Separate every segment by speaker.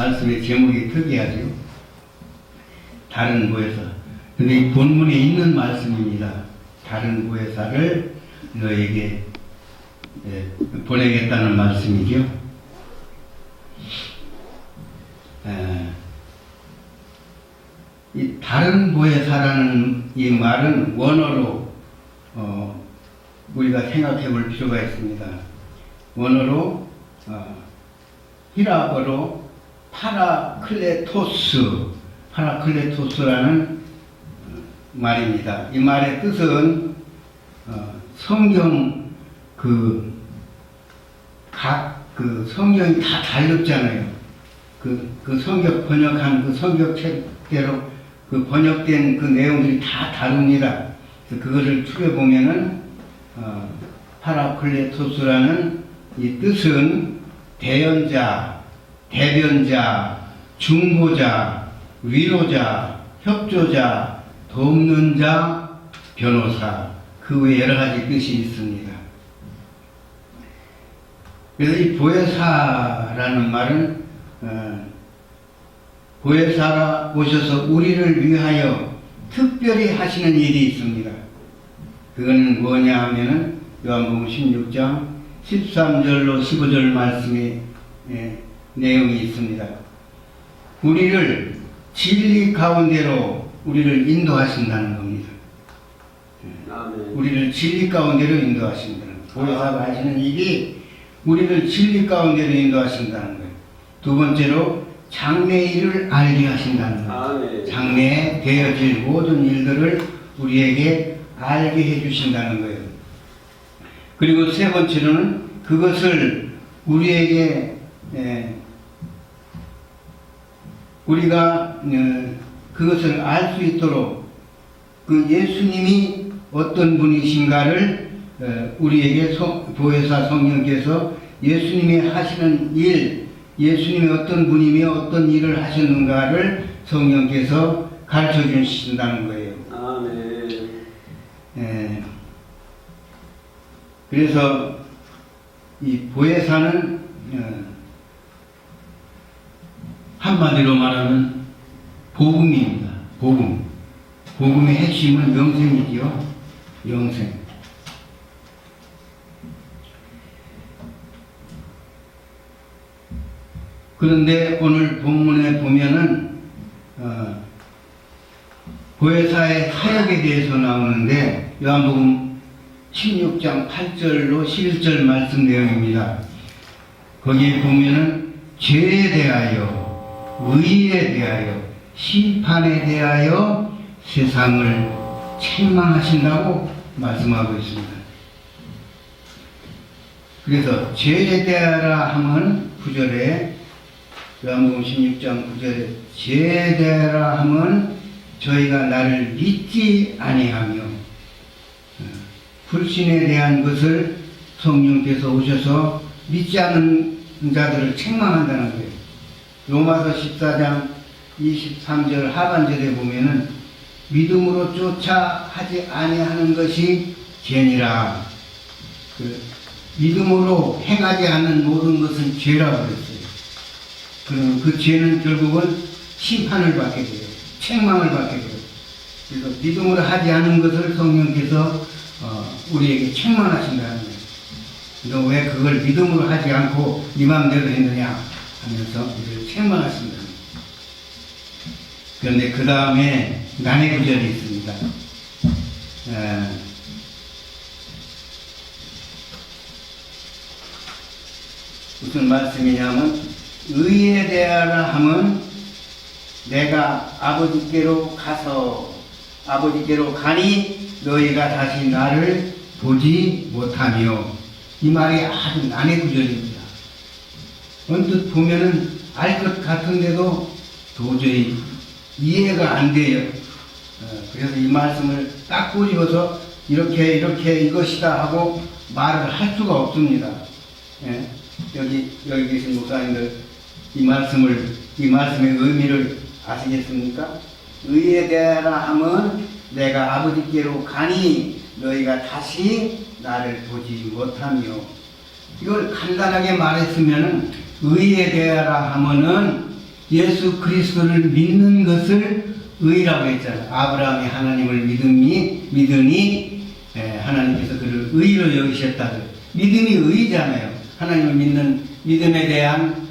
Speaker 1: 말씀의 제목이 특이하죠. 다른 보혜사. 근데 이 본문에 있는 말씀입니다. 다른 보혜사를 너에게 보내겠다는 말씀이죠. 이 다른 보혜사라는 이 말은 원어로 우리가 생각해 볼 필요가 있습니다. 원어로 히라버로 파라클레토스라는 말입니다. 이 말의 뜻은 성경 성경이 다 다르잖아요. 그 성경 번역한 그 성경책대로 그 번역된 그 내용들이 다 다릅니다. 그래서 그것을 추려보면은 파라클레토스라는 이 뜻은 대연자, 대변자, 중보자, 위로자, 협조자, 돕는 자, 변호사, 그 외에 여러 가지 뜻이 있습니다. 그래서 이 보혜사라는 말은 보혜사가 오셔서 우리를 위하여 특별히 하시는 일이 있습니다. 그거는 뭐냐 하면은 요한복음 16장 13절로 15절 말씀의 내용이 있습니다. 우리를 진리 가운데로 우리를 인도하신다는 겁니다. 우리를 진리 가운데로 인도하신다는 거예요. 보혜사가 하시는 일이 우리를 진리 가운데로 인도하신다는 거예요. 두 번째로 장래의 일을 알게 하신다는 거예요. 장래에 되어질 모든 일들을 우리에게 알게 해주신다는 거예요. 그리고 세 번째로는 그것을 우리에게 우리가 그것을 알 수 있도록 그 예수님이 어떤 분이신가를 우리에게 보혜사 성령께서 예수님이 하시는 일, 예수님이 어떤 분이며 어떤 일을 하셨는가를 성령께서 가르쳐 주신다는 거예요. 그래서 이 보혜사는 한마디로 말하면 복음입니다. 복음의 핵심은 영생이지요. 영생. 그런데 오늘 본문에 보면은 보혜사의 사역에 대해서 나오는데 요한복음 16장 8절로 11절 말씀 내용입니다. 거기에 보면은 죄에 대하여, 의에 대하여, 심판에 대하여 세상을 책망하신다고 말씀하고 있습니다. 그래서 죄에 대하라 하면 9절에 요한복음 16장 9절에 죄에 대하라 하면 저희가 나를 믿지 아니하며 불신에 대한 것을 성령께서 오셔서 믿지 않는 자들을 책망한다는 거예요. 로마서 14장 23절 하반절에 보면은 믿음으로 쫓아 하지 아니하는 것이 죄니라. 믿음으로 행하지 않는 모든 것은 죄라고 그랬어요. 그러면 그 죄는 결국은 심판을 받게 돼요. 책망을 받게 돼요. 그래서 믿음으로 하지 않은 것을 성령께서 우리에게 책망하신다는 거예요. 너 왜 그걸 믿음으로 하지 않고 네 마음대로 했느냐 하면서 우리를 책망하신다는 거예요. 그런데 그 다음에 난해 구절이 있습니다. 무슨 말씀이냐면 의에 대하라 하면 내가 아버지께로 가니 너희가 다시 나를 보지 못하며. 이 말이 아주 난해 구절입니다. 언뜻 보면은 알 것 같은데도 도저히 이해가 안 돼요. 그래서 이 말씀을 딱 꼬집어서 이렇게 이것이다 하고 말을 할 수가 없습니다. 예? 여기 계신 목사님들 이 말씀의 의미를 아시겠습니까? 의에 대하라 하면 내가 아버지께로 가니 너희가 다시 나를 보지 못하며. 이걸 간단하게 말했으면은 의에 대하라 하면은 예수 그리스도를 믿는 것을 의라고 했잖아요. 아브라함이 하나님을 믿으니 하나님께서 그를 의로 여기셨다. 믿음이 의잖아요. 하나님을 믿는 믿음에 대한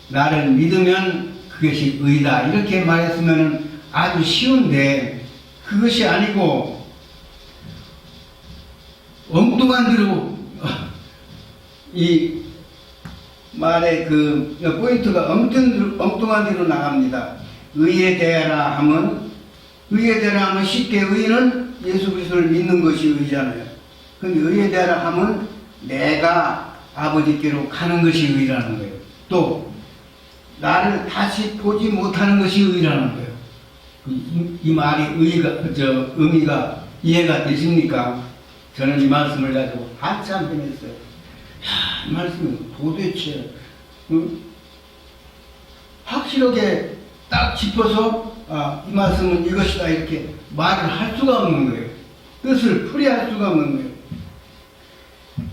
Speaker 1: 나를 믿으면 그것이 의다. 이렇게 말했으면 아주 쉬운데 그것이 아니고 엉뚱한 대로 이 말의 포인트가 엉뚱한 대로 나갑니다. 의에 대하라 하면 쉽게 의는 예수 그리스도를 믿는 것이 의잖아요. 근데 의에 대하라 하면 내가 아버지께로 가는 것이 의라는 거예요. 또 나를 다시 보지 못하는 것이 의라는 거예요. 이 말이 의미가 이해가 되십니까? 저는 이 말씀을 가지고 한참 헤맸어요. 이 말씀이 도대체 확실하게 딱 짚어서 이 말씀은 이것이다 이렇게 말을 할 수가 없는 거예요. 뜻을 풀이할 수가 없는 거예요.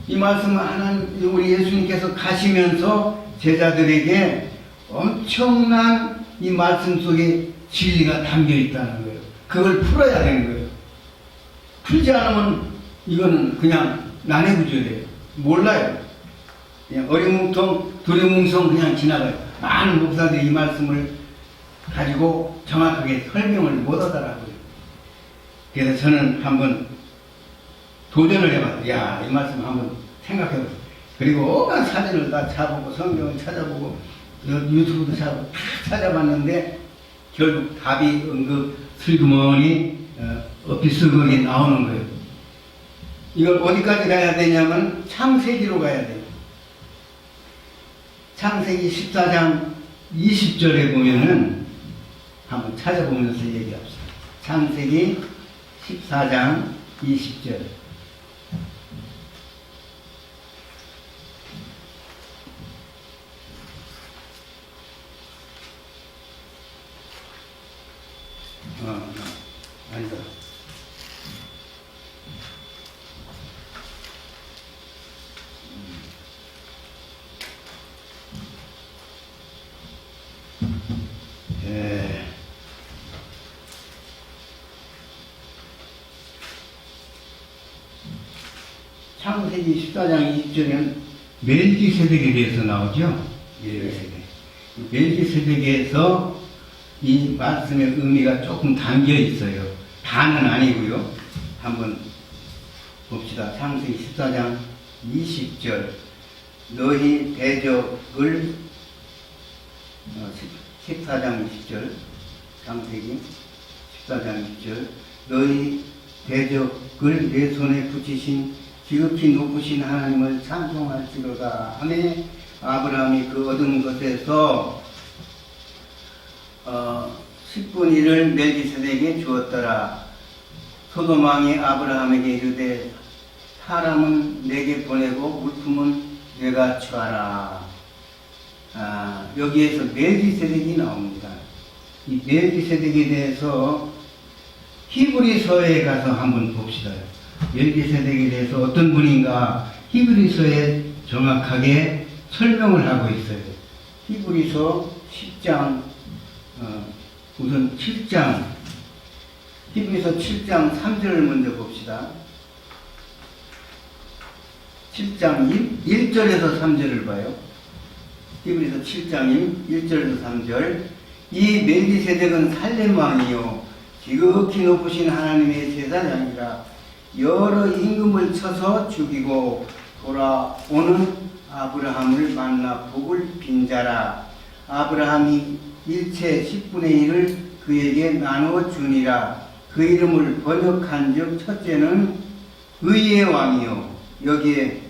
Speaker 1: 이 말씀은 하나님 우리 예수님께서 가시면서 제자들에게 엄청난 이 말씀 속에 진리가 담겨 있다는 거예요. 그걸 풀어야 되는 거예요. 풀지 않으면 이거는 그냥 난해구조예요. 몰라요. 그냥 어리뭉텅 두리뭉성 그냥 지나가요. 많은 목사들이 이 말씀을 가지고 정확하게 설명을 못 하더라고요. 그래서 저는 한번 도전을 해봤어요. 이 말씀 한번 생각해봤어요. 그리고 온갖 사진을 다 찾아보고 성경을 찾아보고 유튜브도 찾아보고 다 찾아봤는데 결국 답이 슬그머니 비스그머니 나오는 거예요. 이걸 어디까지 가야 되냐면 창세기로 가야 돼요. 창세기 14장 20절에 보면은 한번 찾아보면서 얘기합시다. 창세기 14장 20절. 아니다. 창세기 14장 20절에는 멜기세덱에 대해서 나오죠. 멜기세덱에서 이 말씀의 의미가 조금 담겨 있어요. 다는 아니고요. 한번 봅시다. 창세기 14장 20절. 너희 대적을 14장 20절. 창세기 14장 20절. 너희 대적을 내 손에 붙이신 지극히 높으신 하나님을 찬송할지로다 하며 아브라함이 그 얻은 것에서 10분의 1을 멜기세덱에게 주었더라. 소돔 왕이 아브라함에게 이르되 사람은 내게 보내고 물품은 내가 취하라. 여기에서 멜기세덱이 나옵니다. 이 멜기세덱에 대해서 히브리서에 가서 한번 봅시다. 멜기세덱에 대해서 어떤 분인가 히브리서에 정확하게 설명을 하고 있어요. 히브리서 10장 우선 7장 히브리서 7장 3절을 먼저 봅시다. 7장 1절에서 3절을 봐요. 히브리서 7장 1절에서 3절. 이 멜기세덱은 살렘 왕이요 지극히 높으신 하나님의 제사장이라. 여러 임금을 쳐서 죽이고 돌아오는 아브라함을 만나 복을 빈 자라. 아브라함이 일체 10분의 1을 그에게 나누어 주니라. 그 이름을 번역한 즉 첫째는 의의 왕이요. 여기에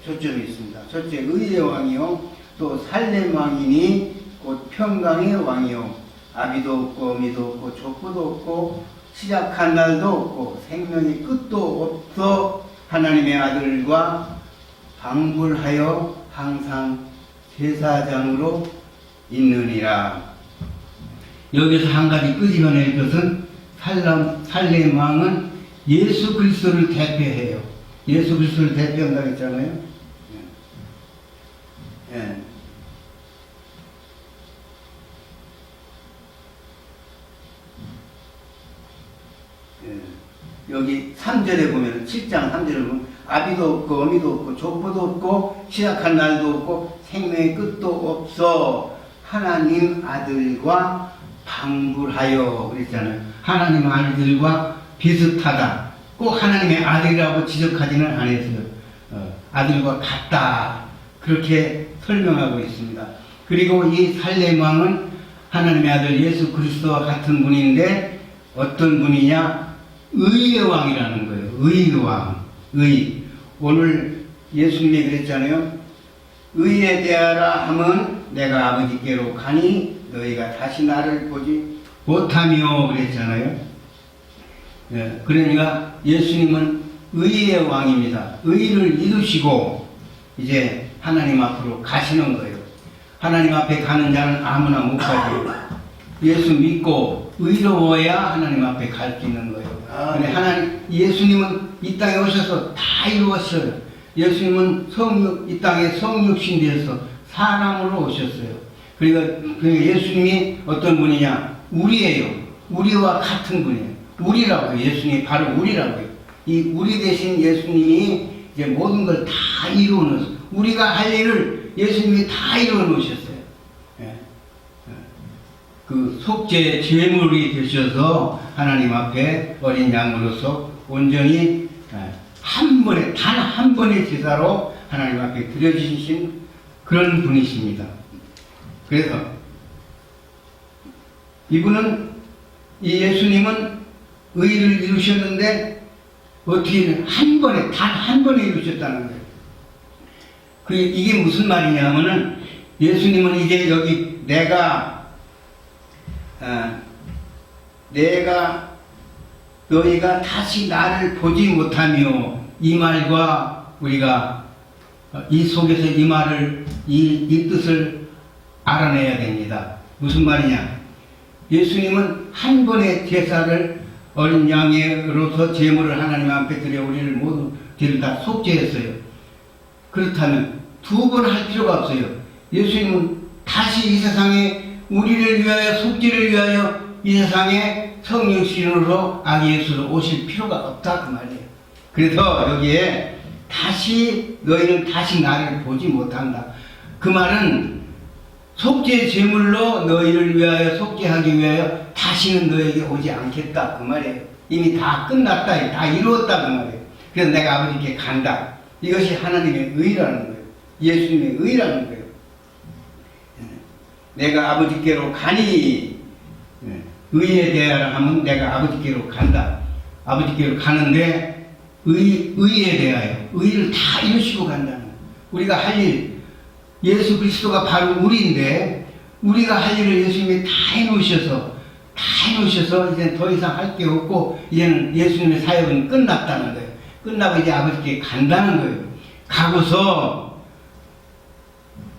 Speaker 1: 초점이 있습니다. 첫째 의의 왕이요. 또 살렘 왕이니 곧 평강의 왕이요. 아비도 없고 어미도 없고 족보도 없고 시작한 날도 없고 생명의 끝도 없어 하나님의 아들과 방불하여 항상 제사장으로 있느니라. 여기서 한 가지 끄집어낼 것은 살렘 왕은 예수 그리스도를 대표해요. 예수 그리스도를 대표한다고 했잖아요. 여기 3절에 보면 7장 3절에 보면 아비도 없고 어미도 없고 족보도 없고 시작한 날도 없고 생명의 끝도 없어 하나님 아들과 방불하여 그랬잖아요. 하나님 아들과 비슷하다. 꼭 하나님의 아들이라고 지적하지는 않았어요. 아들과 같다. 그렇게 설명하고 있습니다. 그리고 이 살렘 왕은 하나님의 아들 예수 그리스도와 같은 분인데 어떤 분이냐? 의의 왕이라는 거예요. 의의 왕. 의. 오늘 예수님이 그랬잖아요. 의에 대하라 하면 내가 아버지께로 가니 너희가 다시 나를 보지 못하며 그랬잖아요. 그러니까 예수님은 의의 왕입니다. 의를 이루시고 이제 하나님 앞으로 가시는 거예요. 하나님 앞에 가는 자는 아무나 못 가죠. 예수 믿고 의로워야 하나님 앞에 갈 수 있는 거예요. 근데 예수님은 이 땅에 오셔서 다 이루었어요. 예수님은 이 땅에 성육신 되어서 사람으로 오셨어요. 그러니까 예수님이 어떤 분이냐? 우리예요. 우리와 같은 분이에요. 우리라고요. 예수님이 바로 우리라고요. 이 우리 대신 예수님이 이제 모든 걸 다 이루어 놓으셨어요. 우리가 할 일을 예수님이 다 이루어 놓으셨어요. 그 속죄 제물이 되셔서 하나님 앞에 어린 양으로서 온전히 한 번에 단 한 번의 제사로 하나님 앞에 드려주신 그런 분이십니다. 그래서 이분은 이 예수님은 의를 이루셨는데 어떻게 한 번에 단 한 번에 이루셨다는 거예요. 이게 무슨 말이냐면은 예수님은 이제 여기 내가 너희가 다시 나를 보지 못하며 이 말과 우리가 이 속에서 이 말을 이 뜻을 알아내야 됩니다. 무슨 말이냐? 예수님은 한 번의 제사를 어린 양으로서 제물을 하나님 앞에 드려 우리를 모두 다 속죄했어요. 그렇다면 두 번 할 필요가 없어요. 예수님은 다시 이 세상에 우리를 위하여 속죄를 위하여 이 세상에 성육신으로 아기 예수로 오실 필요가 없다 그 말이에요. 그래서 여기에 너희는 다시 나를 보지 못한다. 그 말은 속죄 제물로 너희를 위하여 속죄하기 위하여 다시는 너에게 오지 않겠다 그 말이에요. 이미 다 끝났다, 다 이루었다 그 말이에요. 그래서 내가 아버지께 간다. 이것이 하나님의 의라는 거예요. 예수님의 의라는 거예요. 내가 아버지께로 가니 의에 대하여 하면 내가 아버지께로 간다. 아버지께로 가는데 의에 대하여 의를 다 이루시고 간다는 거예요. 우리가 할 일, 예수 그리스도가 바로 우리인데 우리가 할 일을 예수님이 다 해놓으셔서 이제 더 이상 할 게 없고 이제는 예수님의 사역은 끝났다는 거예요. 끝나고 이제 아버지께 간다는 거예요. 가고서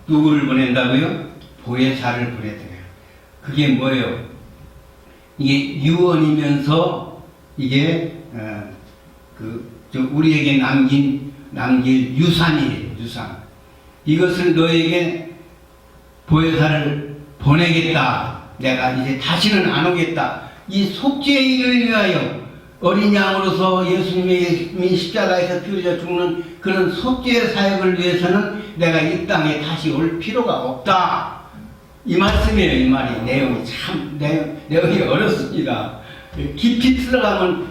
Speaker 1: 누구를 보낸다고요? 보혜사를 보내드려요. 그게 뭐예요? 이게 유언이면서 이게 우리에게 남길 유산이에요. 유산. 이것을 너에게 보혜사를 보내겠다. 내가 이제 다시는 안 오겠다. 이 속죄의 일을 위하여 어린 양으로서 예수님이 십자가에서 피어져 죽는 그런 속죄의 사역을 위해서는 내가 이 땅에 다시 올 필요가 없다. 이 말씀이에요. 이 말이. 내용이 어렵습니다. 깊이 들어가면,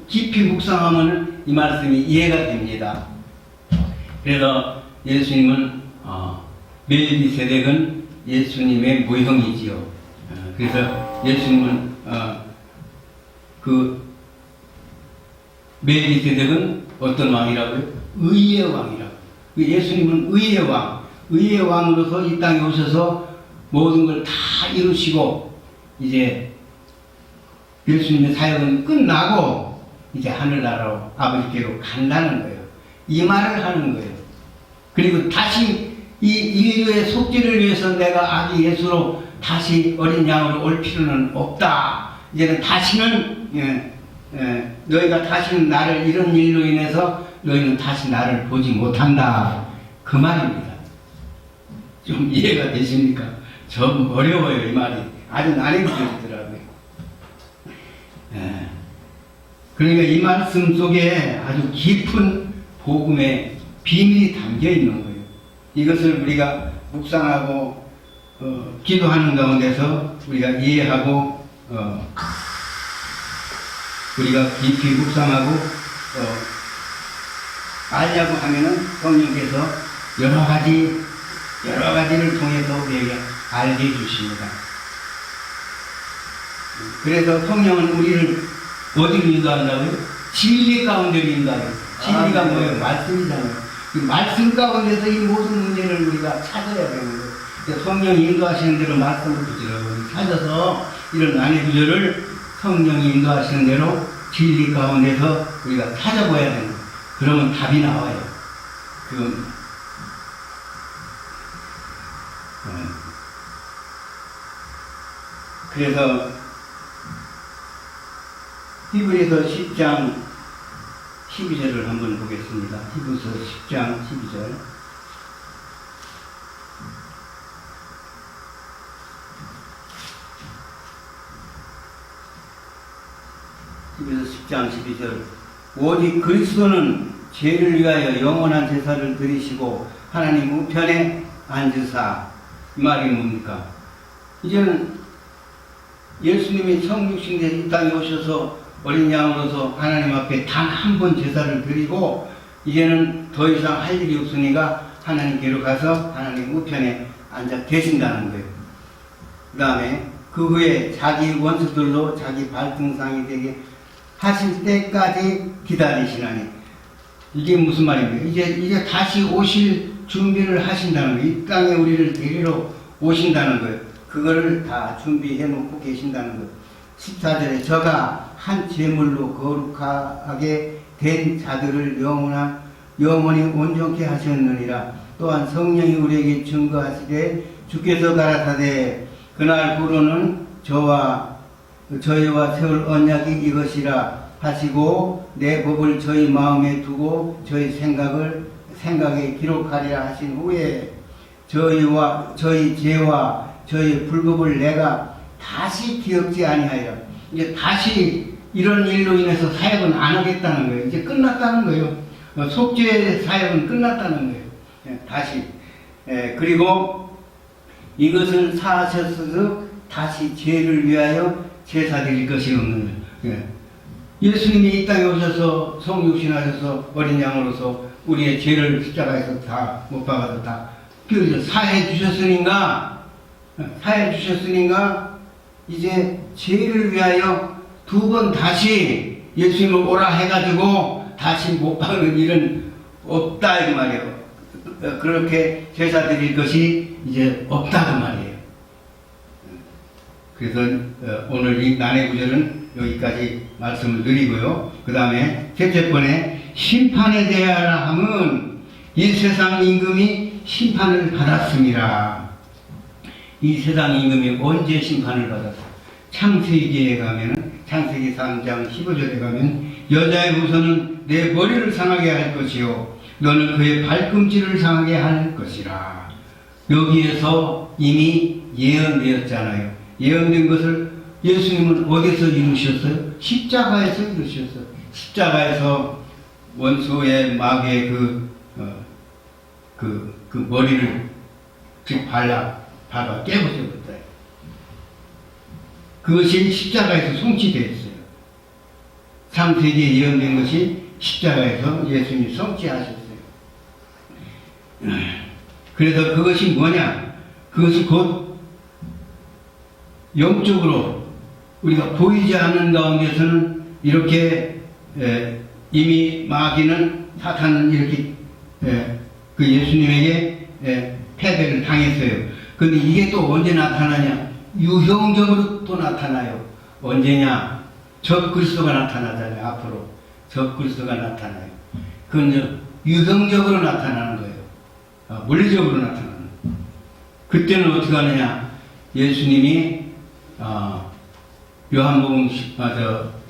Speaker 1: 깊이 묵상하면 이 말씀이 이해가 됩니다. 그래서 예수님은 멜기세덱은 예수님의 모형이지요. 그래서 예수님은 멜기세덱은 어떤 왕이라고요? 의의 왕이라고. 예수님은 의의 왕, 의의 왕으로서 이 땅에 오셔서 모든 걸 다 이루시고 이제 예수님의 사역은 끝나고 이제 하늘나라로 아버지께로 간다는 거예요. 이 말을 하는 거예요. 그리고 다시 이 인류의 속죄를 위해서 내가 아기 예수로 다시 어린 양으로 올 필요는 없다. 이제는 다시는 너희가 다시는 나를 이런 일로 인해서 너희는 다시 나를 보지 못한다. 그 말입니다. 좀 이해가 되십니까? 좀 어려워요. 이 말이 아주 난해지더라고요. 그러니까 이 말씀 속에 아주 깊은 복음의 비밀이 담겨 있는 거예요. 이것을 우리가 묵상하고 기도하는 가운데서 우리가 이해하고 우리가 깊이 묵상하고 알려고 하면은 성령께서 여러 가지를 통해서 우리에게 알게 해주십니다. 그래서 성령은 우리를 어디로 인도한다고요? 진리 가운데로 인도하요. 진리가 뭐예요? 말씀이잖아요. 그 말씀 가운데서 이 모든 문제를 우리가 찾아야 되는 거예요. 성령이 인도하시는 대로 말씀을 부지런히 찾아서 이런 난해 구절을 성령이 인도하시는 대로 진리 가운데서 우리가 찾아봐야 되는 거예요. 그러면 답이 나와요. 그래서 히브리서 10장 12절을 한번 보겠습니다. 히브리서 10장 12절. 히브리서 10장 12절. 오직 그리스도는 죄를 위하여 영원한 제사를 드리시고 하나님 우편에 앉으사. 이 말이 뭡니까? 이제는 예수님이 성육신대 이 땅에 오셔서 어린 양으로서 하나님 앞에 단 한 번 제사를 드리고 이제는 더 이상 할 일이 없으니까 하나님께로 가서 하나님 우편에 앉아 계신다는 거예요. 그 다음에 그 후에 자기 원수들로 자기 발등상이 되게 하실 때까지 기다리시나니. 이게 무슨 말입니까? 이제 다시 오실 준비를 하신다는 거예요. 이 땅에 우리를 데리러 오신다는 거예요. 그거를 다 준비해 놓고 계신다는 거예요. 14절에 저가 한 제물로 거룩하게 된 자들을 영원히 온전케 하셨느니라. 또한 성령이 우리에게 증거하시되 주께서 가라사대 그날부로는 저희와 세울 언약이 이것이라 하시고 내 법을 저희 마음에 두고 저희 생각에 기록하리라 하신 후에 저희 죄와 저희 불법을 내가 다시 기억지 아니하리라. 이제 다시 이런 일로 인해서 사역은 안 하겠다는 거예요. 이제 끝났다는 거예요. 속죄 사역은 끝났다는 거예요. 다시. 그리고 이것을 사하셨어서 다시 죄를 위하여 제사 드릴 것이 없는 거예요. 예수님이 이 땅에 오셔서 성육신하셔서 어린 양으로서 우리의 죄를 십자가에서 다 못 박아서 다 사해 주셨으니까 이제 죄를 위하여 두 번 다시 예수님을 오라 해가지고 다시 못 박는 일은 없다 이 말이에요. 그렇게 제사 드릴 것이 이제 없다 그 말이에요. 그래서 오늘 이 난해 구절은 여기까지 말씀을 드리고요. 그 다음에 셋째 번에 심판에 대하여 함은 이 세상 임금이 심판을 받았습니다. 이 세상 임금이 언제 심판을 받았어요? 창세기에 가면은 창세기 3장 15절에 가면 여자의 후손은 내 머리를 상하게 할 것이요 너는 그의 발꿈치를 상하게 할 것이라. 여기에서 이미 예언되었잖아요. 예언된 것을 예수님은 어디서 이루셨어요? 십자가에서 이루셨어요. 십자가에서 원수의 마귀의 그 머리를 밟아 깨부셔버렸어요. 그것이 십자가에서 성취되었어요. 창세기에 예언된 것이 십자가에서 예수님이 성취하셨어요. 그래서 그것이 뭐냐? 그것이 곧 영적으로 우리가 보이지 않는 가운데서는 이렇게 이미 마귀는 사탄은 이렇게 그 예수님에게 패배를 당했어요. 근데 이게 또 언제 나타나냐? 유형적으로 또 나타나요. 언제냐? 적 그리스도가 나타나잖아요. 앞으로 적 그리스도가 나타나요. 그건 이제 유형적으로 나타나는 거예요. 물리적으로 나타나는 거예요. 그때는 어떻게 하느냐? 예수님이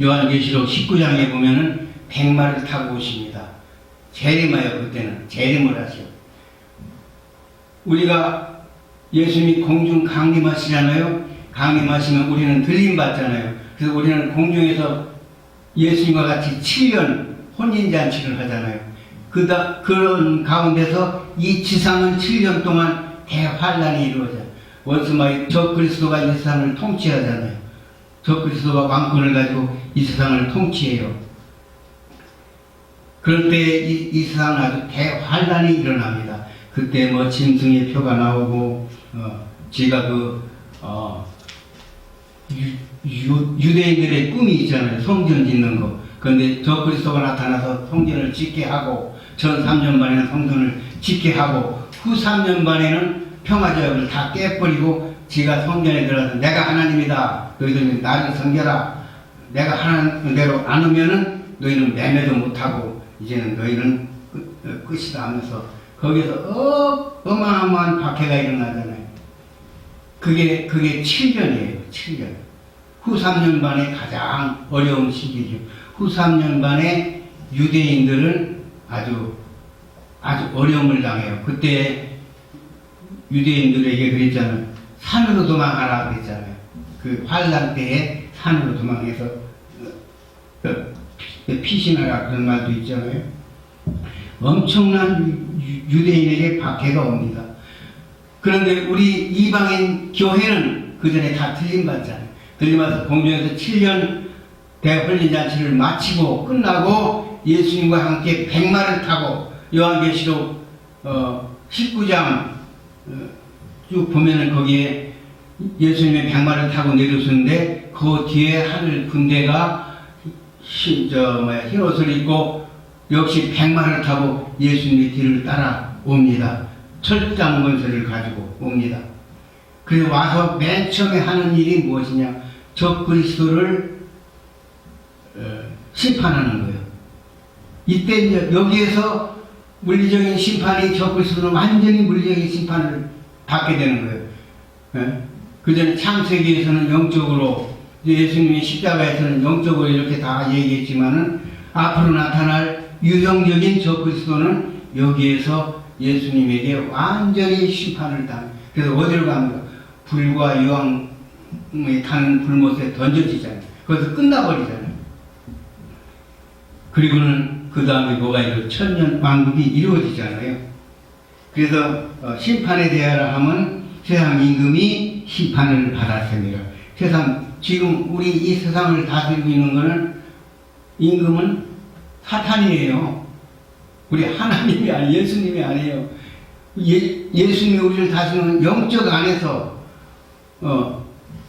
Speaker 1: 요한계시록 19장에 보면은 백마를 타고 오십니다. 재림하여 그때는 재림을 하셔. 우리가 예수님이 공중 강림하시잖아요. 강림하시면 우리는 들림 받잖아요. 그래서 우리는 공중에서 예수님과 같이 7년 혼인잔치를 하잖아요. 그런 가운데서 이 지상은 7년 동안 대환란이 이루어져요. 원수마귀 적그리스도가 이 세상을 통치하잖아요. 적그리스도가 왕권을 가지고 이 세상을 통치해요. 그럴 때 이 세상은 아주 대환란이 일어납니다. 그때 뭐 짐승의 표가 나오고 제가 유대인들의 꿈이 있잖아요. 성전 짓는 거. 그런데 적그리스도가 나타나서 성전을 짓게 하고 전 3년 만에는 성전을 짓게 하고 후 3년 만에는 평화제약을 다 깨버리고 지가 성전에 들어가서 내가 하나님이다. 너희들 나를 섬겨라. 내가 하나님 대로 안 오면은 너희는 매매도 못하고 이제는 너희는 끝이다 하면서 거기서 어마어마한 박해가 일어나잖아요. 그게 7년이에요. 7년. 후 3년 반에 가장 어려운 시기죠. 후 3년 반에 유대인들은 아주 어려움을 당해요. 그때 유대인들에게 그랬잖아요. 산으로 도망하라 그랬잖아요. 그 환란 때에 산으로 도망해서 피신하라 그런 말도 있잖아요. 엄청난 유대인에게 박해가 옵니다. 그런데 우리 이방인 교회는 그 전에 다 틀림받잖아요. 틀림받아서 공중에서 7년 대혼인잔치를 마치고 끝나고 예수님과 함께 백마를 타고 요한계시록 19장 쭉 보면은 거기에 예수님의 백마를 타고 내려오셨는데 그 뒤에 하늘 군대가 흰 옷을 입고 역시 백마를 타고 예수님의 뒤를 따라옵니다. 철장건설을 가지고 옵니다. 그래서 와서 맨 처음에 하는 일이 무엇이냐? 적그리스도를 심판하는 거예요. 이때 이제 여기에서 물리적인 심판이 적그리스도는 완전히 물리적인 심판을 받게 되는 거예요. 예? 그 전에 창세기에서는 영적으로, 예수님이 십자가에서는 영적으로 이렇게 다 얘기했지만은 앞으로 나타날 유형적인 적그리스도는 여기에서 예수님에게 완전히 심판을 당해요. 그래서 어디로 갑니까? 불과 유황이 타는 불못에 던져지잖아요. 거기서 끝나버리잖아요. 그리고는 그 다음에 뭐가 이루어져? 천년 왕국이 이루어지잖아요. 그래서 심판에 대하여 하면 세상 임금이 심판을 받았습니다. 지금 우리 이 세상을 다스리고 있는 것은 임금은 사탄이에요. 우리 하나님이 아니에요. 예수님이 아니에요. 예수님이 우리를 다스리는 영적 안에서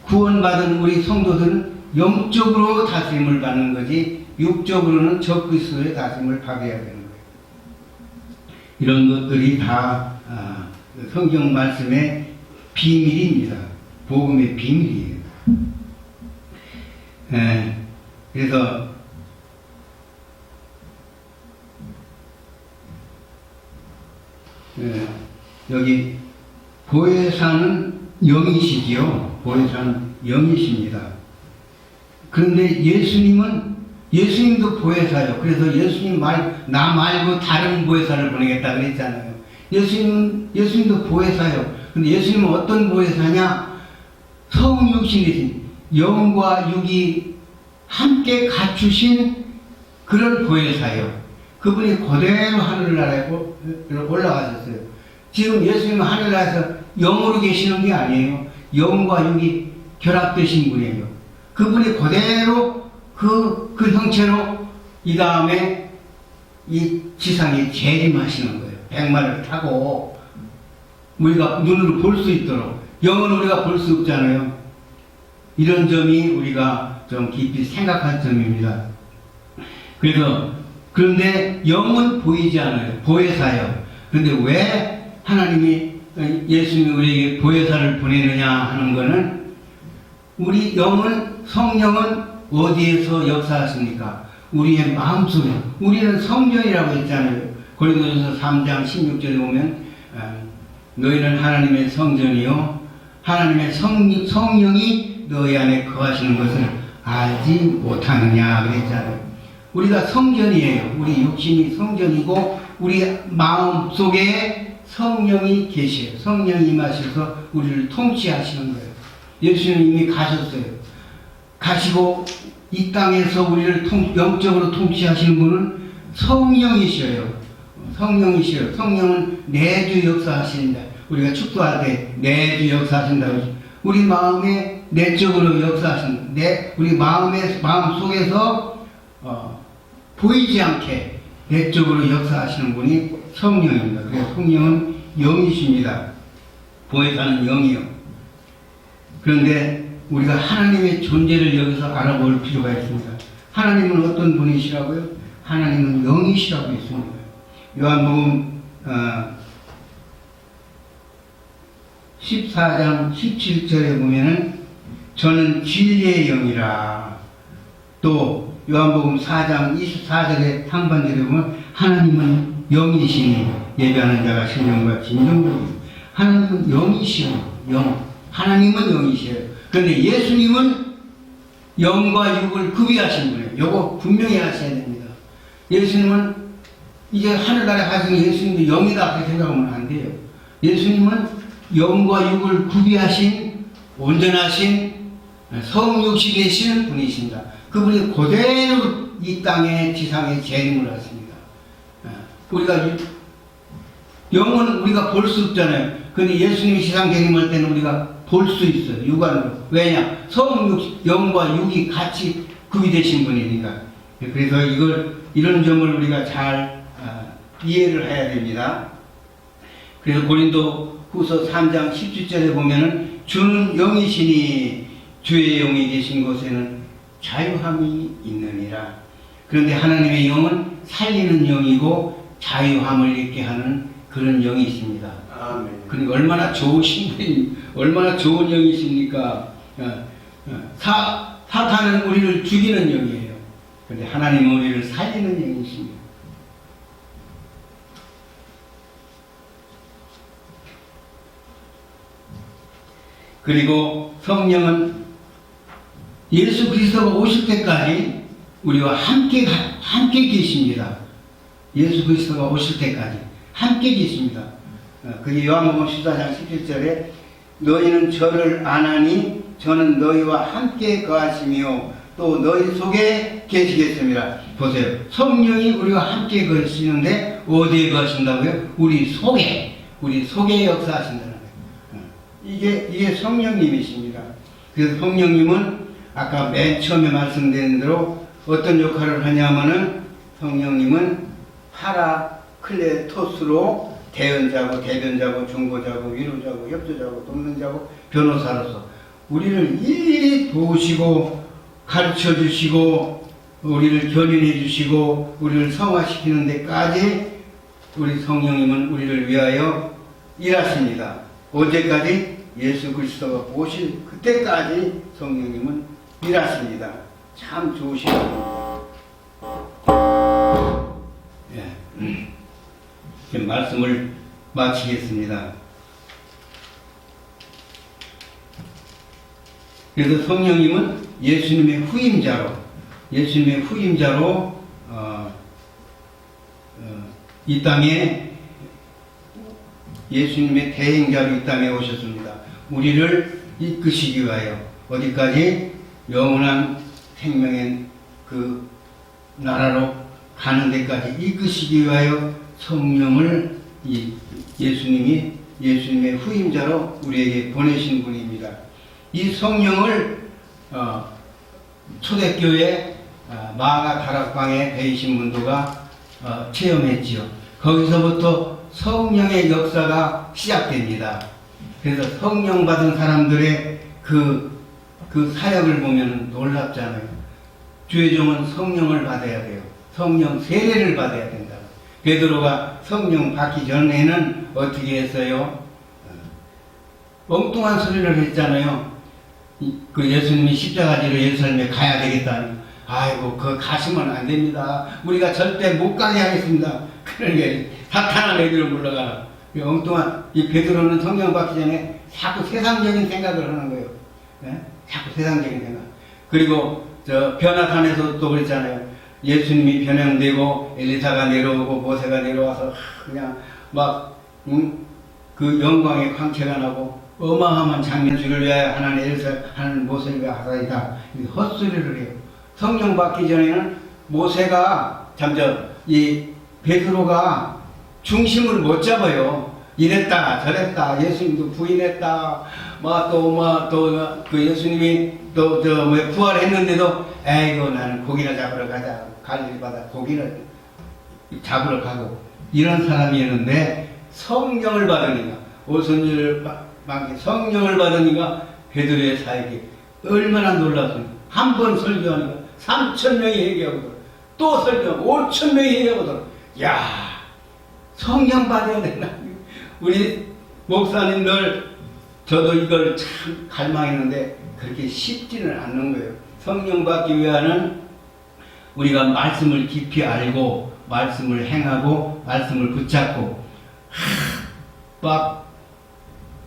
Speaker 1: 구원받은 우리 성도들은 영적으로 다스림을 받는 거지 육적으로는 적그리스도의 다스림을 받아야 되는 거예요. 이런 것들이 다 성경 말씀의 비밀입니다. 복음의 비밀이에요. 그래서 여기 보혜사는 영이시지요. 보혜사는 영이십니다. 그런데 예수님도 보혜사요. 그래서 예수님 나 말고 다른 보혜사를 보내겠다 그랬잖아요. 예수님도 보혜사요. 근데 예수님은 어떤 보혜사냐? 성육신이신 영과 육이 함께 갖추신 그런 보혜사요. 그분이 그대로 하늘나라에 올라가셨어요. 지금 예수님은 하늘나라에서 영으로 계시는 게 아니에요. 영과 육이 결합되신 분이에요. 그분이 그대로 그 형체로 이 다음에 이 지상에 재림하시는 거예요. 백마를 타고 우리가 눈으로 볼 수 있도록. 영은 우리가 볼 수 없잖아요. 이런 점이 우리가 좀 깊이 생각할 점입니다. 그런데 영은 보이지 않아요. 보혜사요. 그런데 왜 하나님이 예수님이 우리에게 보혜사를 보내느냐 하는 것은 우리 성령은 어디에서 역사하십니까? 우리의 마음속에. 우리는 성전이라고 했잖아요. 고린도전서 3장 16절에 보면 너희는 하나님의 성전이요 하나님의 성령이 너희 안에 거하시는 것을 알지 못하느냐 그랬잖아요. 우리가 성전이에요. 우리 육신이 성전이고 우리 마음 속에 성령이 계셔요. 성령이 임하셔서 우리를 통치하시는 거예요. 예수님은 이미 가셨어요. 가시고 이 땅에서 우리를 영적으로 통치하시는 분은 성령이셔요. 성령이시여. 성령은 내주 역사하신다. 우리가 축도할 때 내주 역사하신다고. 우리 마음에 내적으로 역사하신다. 우리 마음 속에서 보이지 않게 내적으로 역사하시는 분이 성령입니다. 그래서 성령은 영이십니다. 보혜사는 영이요. 그런데 우리가 하나님의 존재를 여기서 알아볼 필요가 있습니다. 하나님은 어떤 분이시라고요? 하나님은 영이시라고 했습니다. 요한복음 14장 17절에 보면은 저는 진리의 영이라. 또 요한복음 4장 24절에 상반절에 보면 하나님은 영이시니 예배하는 자가 신령과 진정으로. 하나님은 영이시고 영. 하나님은 영이시에요. 그런데 예수님은 영과 육을 구비하신 분이에요. 요거 분명히 하셔야 됩니다. 예수님은 이제 하늘나라에 가시는 예수님도 영이다 그렇게 생각하면 안 돼요. 예수님은 영과 육을 구비하신 온전하신 성육시 되시는 분이십니다. 그분이 그대로 이 땅에 지상에 재림을 하십니다. 우리가 영은 우리가 볼 수 없잖아요. 근데 예수님이 지상 재림할 때는 우리가 볼 수 있어요. 육안으로. 왜냐? 영과 육이 같이 구비되신 분이니까. 그래서 이런 점을 우리가 잘 이해를 해야 됩니다. 그래서 고린도 후서 3장 17절에 보면은 주는 영이시니 주의 영이 계신 곳에는 자유함이 있느니라. 그런데 하나님의 영은 살리는 영이고 자유함을 있게 하는 그런 영이십니다. 아멘. 그러니까 얼마나 좋으신 분이, 얼마나 좋은 영이십니까? 사탄은 우리를 죽이는 영이에요. 그런데 하나님은 우리를 살리는 영이십니다. 그리고 성령은 예수 그리스도가 오실 때까지 우리와 함께 계십니다. 예수 그리스도가 오실 때까지 함께 계십니다. 그게 요한복음 14장 17절에 너희는 저를 아나니 저는 너희와 함께 거하시며 또 너희 속에 계시겠습니다. 보세요. 성령이 우리와 함께 거하시는데 어디에 거하신다고요? 우리 속에 역사하신다는 거예요. 이게 성령님이십니다. 그래서 성령님은 아까 맨 처음에 말씀드린 대로 어떤 역할을 하냐면은 성령님은 파라클레토스로 대언자고 대변자고 중보자고 위로자고 협조자고 돕는 자고 변호사로서 우리를 일일이 도우시고 가르쳐 주시고 우리를 견인해 주시고 우리를 성화시키는 데까지 우리 성령님은 우리를 위하여 일하십니다. 언제까지? 예수 그리스도가 오실 그때까지 성령님은 일하십니다. 참 좋으신 분입니다. 말씀을 마치겠습니다. 그래서 성령님은 예수님의 후임자로 이 땅에 예수님의 대행자로 이 땅에 오셨습니다. 우리를 이끄시기 위하여 어디까지? 영원한 생명의 그 나라로 가는 데까지 이끄시기 위하여 성령을 예수님의 후임자로 우리에게 보내신 분입니다. 이 성령을 초대교회 마가 다락방에 계신 분도가 체험했지요. 거기서부터 성령의 역사가 시작됩니다. 그래서 성령 받은 사람들의 그 사역을 보면 놀랍잖아요. 주의 종은 성령을 받아야 돼요. 성령 세례를 받아야 된다. 베드로가 성령 받기 전에는 어떻게 했어요? 엉뚱한 소리를 했잖아요. 그 예수님이 십자가지로 예루살렘에 가야 되겠다니. 아이고, 그거 가시면 안 됩니다. 우리가 절대 못 가게 하겠습니다. 그러니까 사탄아 너희들을 물러가라. 엉뚱한 이 베드로는 성령 받기 전에 자꾸 세상적인 생각을 하는 거예요. 네? 자꾸 세상적인 생각. 그리고 변화산에서 또 그랬잖아요. 예수님이 변형되고 엘리사가 내려오고 모세가 내려와서 그냥 막 그 영광의 광채가 나고 어마어마한 장면 주를 위하여 하나님 엘리사 하나님 모세가 하사이다 헛소리를 해요. 성령 받기 전에는 모세가 이 베드로가 중심을 못 잡아요. 이랬다 저랬다 예수님도 부인했다 그 예수님이 부활했는데도 에이고 나는 고기나 잡으러 가자 갈릴리 바다 고기를 잡으러 가고 이런 사람이었는데 성령을 받으니까 오순절 성령을 받으니까 베드로의 사역이 얼마나 놀랐습니까. 한 번 설교하니까 3,000명이 회개하거든. 또 설교하고 5,000명이 회개하거든. 야 성령 받아야 된다. 우리 목사님들 저도 이걸 참 갈망했는데 그렇게 쉽지는 않는 거예요. 성령 받기 위하는 우리가 말씀을 깊이 알고 말씀을 행하고 말씀을 붙잡고 막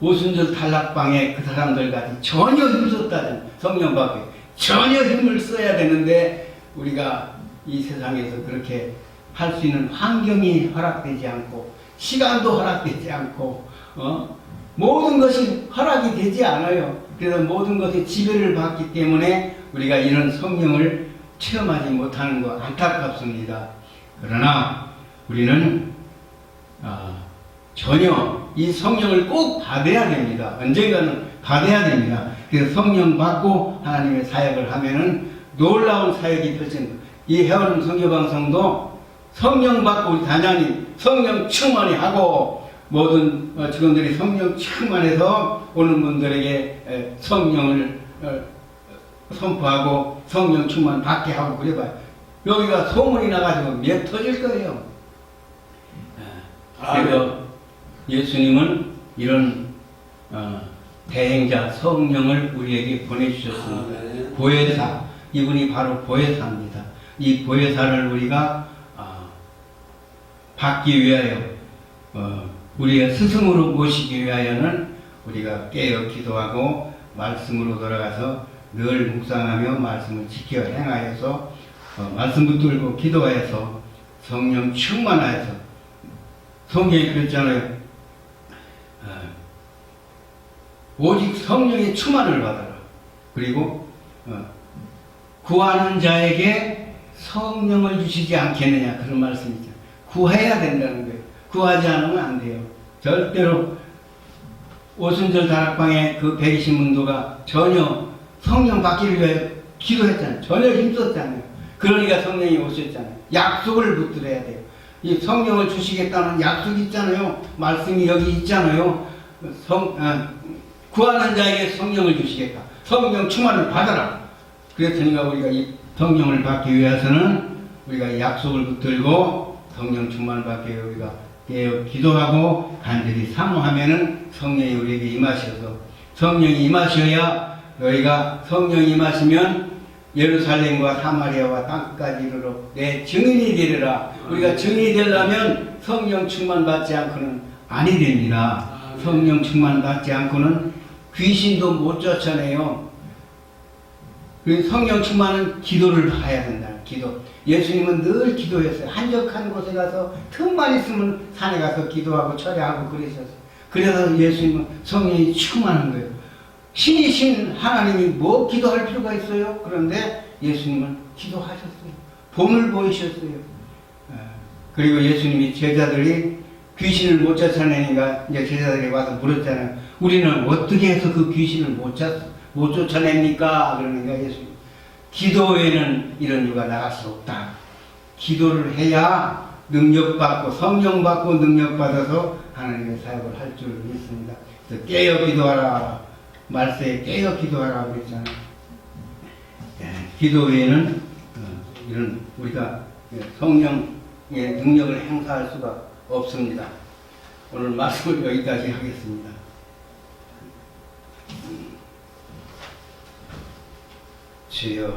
Speaker 1: 오순절 탈락방에 그 사람들 같이 전혀 힘썼다는 성령 받기 전혀 힘을 써야 되는데 우리가 이 세상에서 그렇게 할 수 있는 환경이 허락되지 않고 시간도 허락되지 않고 모든 것이 허락이 되지 않아요. 그래서 모든 것에 지배를 받기 때문에 우리가 이런 성령을 체험하지 못하는 거 안타깝습니다. 그러나 우리는 전혀 이 성령을 꼭 받아야 됩니다. 언젠가는 받아야 됩니다. 그래서 성령 받고 하나님의 사역을 하면은 놀라운 사역이 펼쳐집니다. 이 해오는 선교방송도 성령 받고 우리 단장님 성령 충만히 하고 모든 직원들이 성령 충만해서 오는 분들에게 성령을 선포하고 성령 충만 받게 하고 그래봐요. 여기가 소문이 나가지고 몇 터질 거예요. 그래서 예수님은 이런 대행자 성령을 우리에게 보내주셨습니다. 보혜사, 이분이 바로 보혜사입니다. 이 보혜사를 우리가 받기 위하여 우리의 스승으로 모시기 위하여는 우리가 깨어 기도하고 말씀으로 돌아가서 늘 묵상하며 말씀을 지켜 행하여서 말씀 붙들고 기도하여서 성령 충만하여서 성경이 그랬잖아요. 오직 성령의 충만을 받아라. 그리고 구하는 자에게 성령을 주시지 않겠느냐 그런 말씀이죠. 구해야 된다는 거예요. 구하지 않으면 안 돼요. 절대로 오순절 다락방에 그 120문도가 전혀 성령 받기를 위해 기도했잖아요. 전혀 힘썼잖아요. 그러니까 성령이 오셨잖아요. 약속을 붙들어야 돼요. 이 성령을 주시겠다는 약속이 있잖아요. 말씀이 여기 있잖아요. 구하는 자에게 성령을 주시겠다. 성령 충만을 받아라. 그랬으니까 우리가 이 성령을 받기 위해서는 우리가 약속을 붙들고 성령 충만을 받기 위해 우리가 깨어 기도하고 간절히 사모하면은 성령이 우리에게 임하셔서 성령이 임하셔야 너희가 성령이 임하시면 예루살렘과 사마리아와 땅끝까지 이르러 내 증인이 되리라. 우리가 증인이 되려면 성령 충만 받지 않고는 아니 됩니다. 성령 충만 받지 않고는 귀신도 못 쫓아내요. 성령 충만은 기도를 해야 된다. 기도. 예수님은 늘 기도했어요. 한적한 곳에 가서 틈만 있으면 산에 가서 기도하고 철야하고 그러셨어요. 그래서 예수님은 성령이 충만한 거예요. 신이신 하나님이 뭐 기도할 필요가 있어요? 그런데 예수님은 기도하셨어요. 본을 보이셨어요. 그리고 예수님이 제자들이 귀신을 못 쫓아내니까 이제 제자들이 와서 물었잖아요. 우리는 어떻게 해서 그 귀신을 못 쫓아냅니까? 그러니까 예수님, 기도 외에는 이런 이유가 나갈 수 없다. 기도를 해야 능력받고 성령받고 능력받아서 하나님의 사역을 할 줄 믿습니다. 그래서 깨어 기도하라. 말세에 깨어 기도하라 그랬잖아요. 기도 외에는 이런 우리가 성령의 능력을 행사할 수가 없습니다. 오늘 말씀을 여기까지 하겠습니다. 주여.